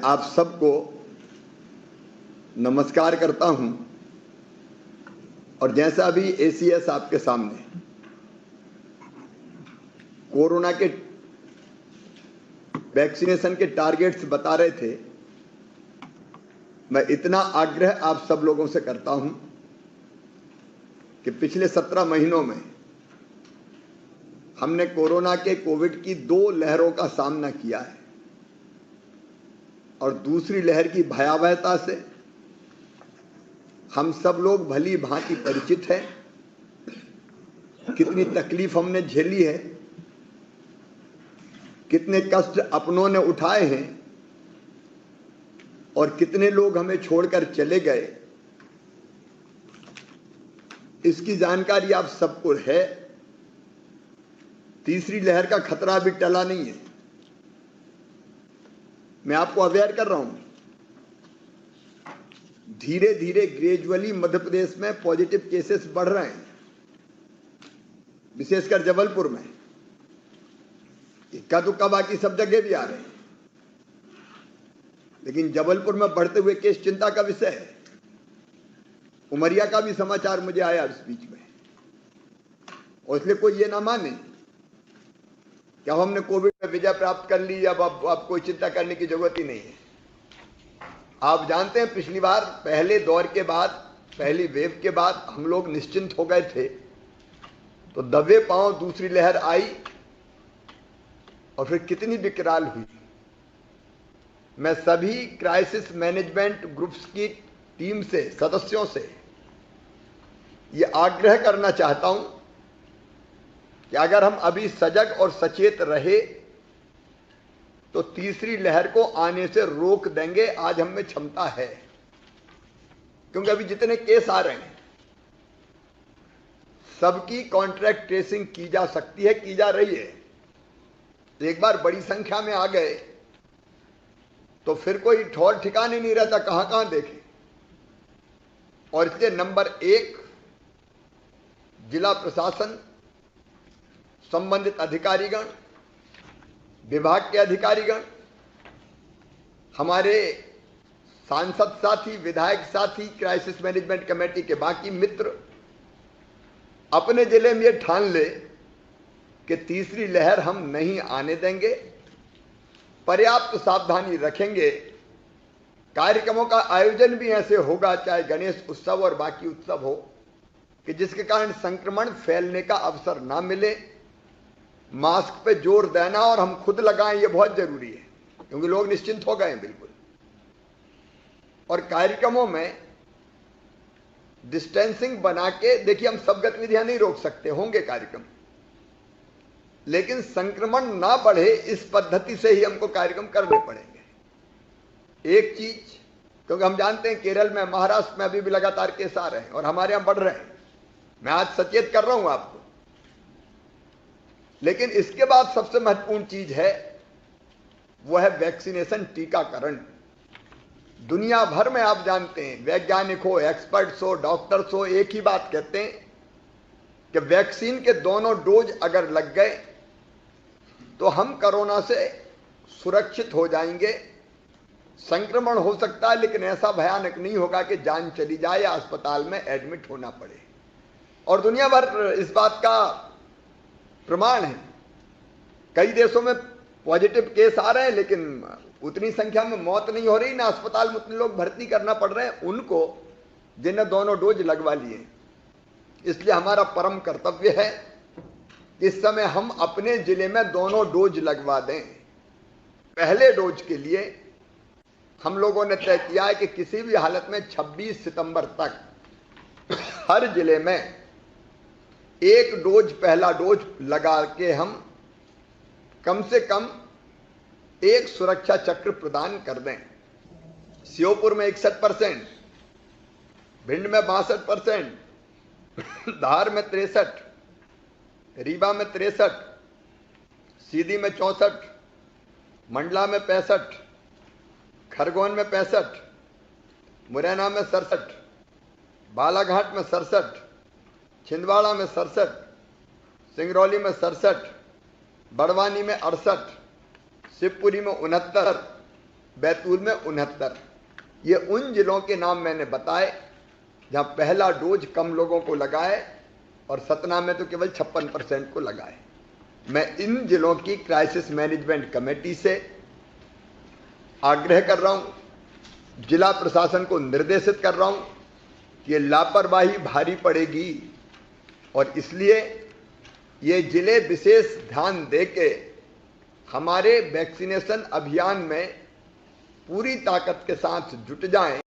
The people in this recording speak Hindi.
आप सबको नमस्कार करता हूं और जैसा अभी एसीएस आपके सामने कोरोना के वैक्सीनेशन के टारगेट्स बता रहे थे, मैं इतना आग्रह आप सब लोगों से करता हूं कि पिछले 17 महीनों में हमने कोरोना के कोविड की 2 लहरों का सामना किया है और दूसरी लहर की भयावहता से हम सब लोग भली भांति परिचित हैं। कितनी तकलीफ हमने झेली है, कितने कष्ट अपनों ने उठाए हैं और कितने लोग हमें छोड़कर चले गए, इसकी जानकारी आप सबको है। तीसरी लहर का खतरा अभी टला नहीं है। मैं आपको अवेयर कर रहा हूं, धीरे धीरे ग्रेजुअली मध्य प्रदेश में पॉजिटिव केसेस बढ़ रहे हैं, विशेषकर जबलपुर में। इक्का दुक्का बाकी सब जगह भी आ रहे हैं, लेकिन जबलपुर में बढ़ते हुए केस चिंता का विषय है। उमरिया का भी समाचार मुझे आया इस बीच में, और इसलिए कोई ये ना माने कि अब हमने कोविड में विजय प्राप्त कर ली, अब कोई चिंता करने की जरूरत ही नहीं है। आप जानते हैं, पिछली बार पहले दौर के बाद, पहली वेव के बाद हम लोग निश्चिंत हो गए थे, तो दबे पांव दूसरी लहर आई और फिर कितनी विकराल हुई। मैं सभी क्राइसिस मैनेजमेंट ग्रुप्स की टीम से, सदस्यों से ये आग्रह करना चाहता हूं कि अगर हम अभी सजग और सचेत रहे तो तीसरी लहर को आने से रोक देंगे। आज हम में क्षमता है, क्योंकि अभी जितने केस आ रहे हैं सबकी कॉन्ट्रैक्ट ट्रेसिंग की जा सकती है, की जा रही है। एक बार बड़ी संख्या में आ गए तो फिर कोई ठौर ठिकाने नहीं रहता, कहां कहां देखें। और इसलिए नंबर 1, जिला प्रशासन, संबंधित अधिकारीगण, विभाग के अधिकारीगण, हमारे सांसद साथी, विधायक साथी, क्राइसिस मैनेजमेंट कमेटी के बाकी मित्र अपने जिले में ये ठान ले कि तीसरी लहर हम नहीं आने देंगे, पर्याप्त सावधानी रखेंगे। कार्यक्रमों का आयोजन भी ऐसे होगा, चाहे गणेश उत्सव और बाकी उत्सव हो, कि जिसके कारण संक्रमण फैलने का अवसर ना मिले। मास्क पे जोर देना और हम खुद लगाएं, ये बहुत जरूरी है, क्योंकि लोग निश्चिंत हो गए हैं बिल्कुल। और कार्यक्रमों में डिस्टेंसिंग बना के, देखिए हम सब गतिविधियां नहीं रोक सकते, होंगे कार्यक्रम, लेकिन संक्रमण ना बढ़े इस पद्धति से ही हमको कार्यक्रम करने पड़ेंगे। एक चीज, क्योंकि हम जानते हैं केरल में, महाराष्ट्र में अभी भी लगातार केस आ रहे हैं और हमारे यहां बढ़ रहे हैं। मैं आज सचेत कर रहा हूं आपको, लेकिन इसके बाद सबसे महत्वपूर्ण चीज है, वो है वैक्सीनेशन, टीकाकरण। दुनिया भर में आप जानते हैं, वैज्ञानिक हो, एक्सपर्ट्स हो, डॉक्टर्स हो, एक ही बात कहते हैं कि वैक्सीन के दोनों डोज अगर लग गए तो हम कोरोना से सुरक्षित हो जाएंगे। संक्रमण हो सकता है, लेकिन ऐसा भयानक नहीं होगा कि जान चली जाए या अस्पताल में एडमिट होना पड़े। और दुनिया भर इस बात का प्रमाण है। कई देशों में पॉजिटिव केस आ रहे हैं, लेकिन उतनी संख्या में मौत नहीं हो रही, ना अस्पताल में उतने लोग भर्ती करना पड़ रहे हैं उनको जिन्हें दोनों डोज लगवा लिए। इसलिए हमारा परम कर्तव्य है इस समय हम अपने जिले में दोनों डोज लगवा दें। पहले डोज के लिए हम लोगों ने तय किया है कि किसी भी हालत में 26 सितंबर तक हर जिले में एक डोज, पहला डोज लगा के हम कम से कम एक सुरक्षा चक्र प्रदान कर दें। श्योपुर में 61%, भिंड में 62%, धार में 63%, रीवा में 63%, सीधी में 64%, मंडला में 65%, खरगोन में 65%, मुरैना में 67%, बालाघाट में 67%, छिंदवाड़ा में 67%, सिंगरौली में 67%, बड़वानी में 68, शिवपुरी में 69, बैतूल में 69। ये उन जिलों के नाम मैंने बताए जहां पहला डोज कम लोगों को लगा है और सतना में तो केवल 56% को लगा है। मैं इन जिलों की क्राइसिस मैनेजमेंट कमेटी से आग्रह कर रहा हूं, जिला प्रशासन को निर्देशित कर रहा हूं कि ये लापरवाही भारी पड़ेगी और इसलिए ये जिले विशेष ध्यान देके हमारे वैक्सीनेशन अभियान में पूरी ताकत के साथ जुट जाएं।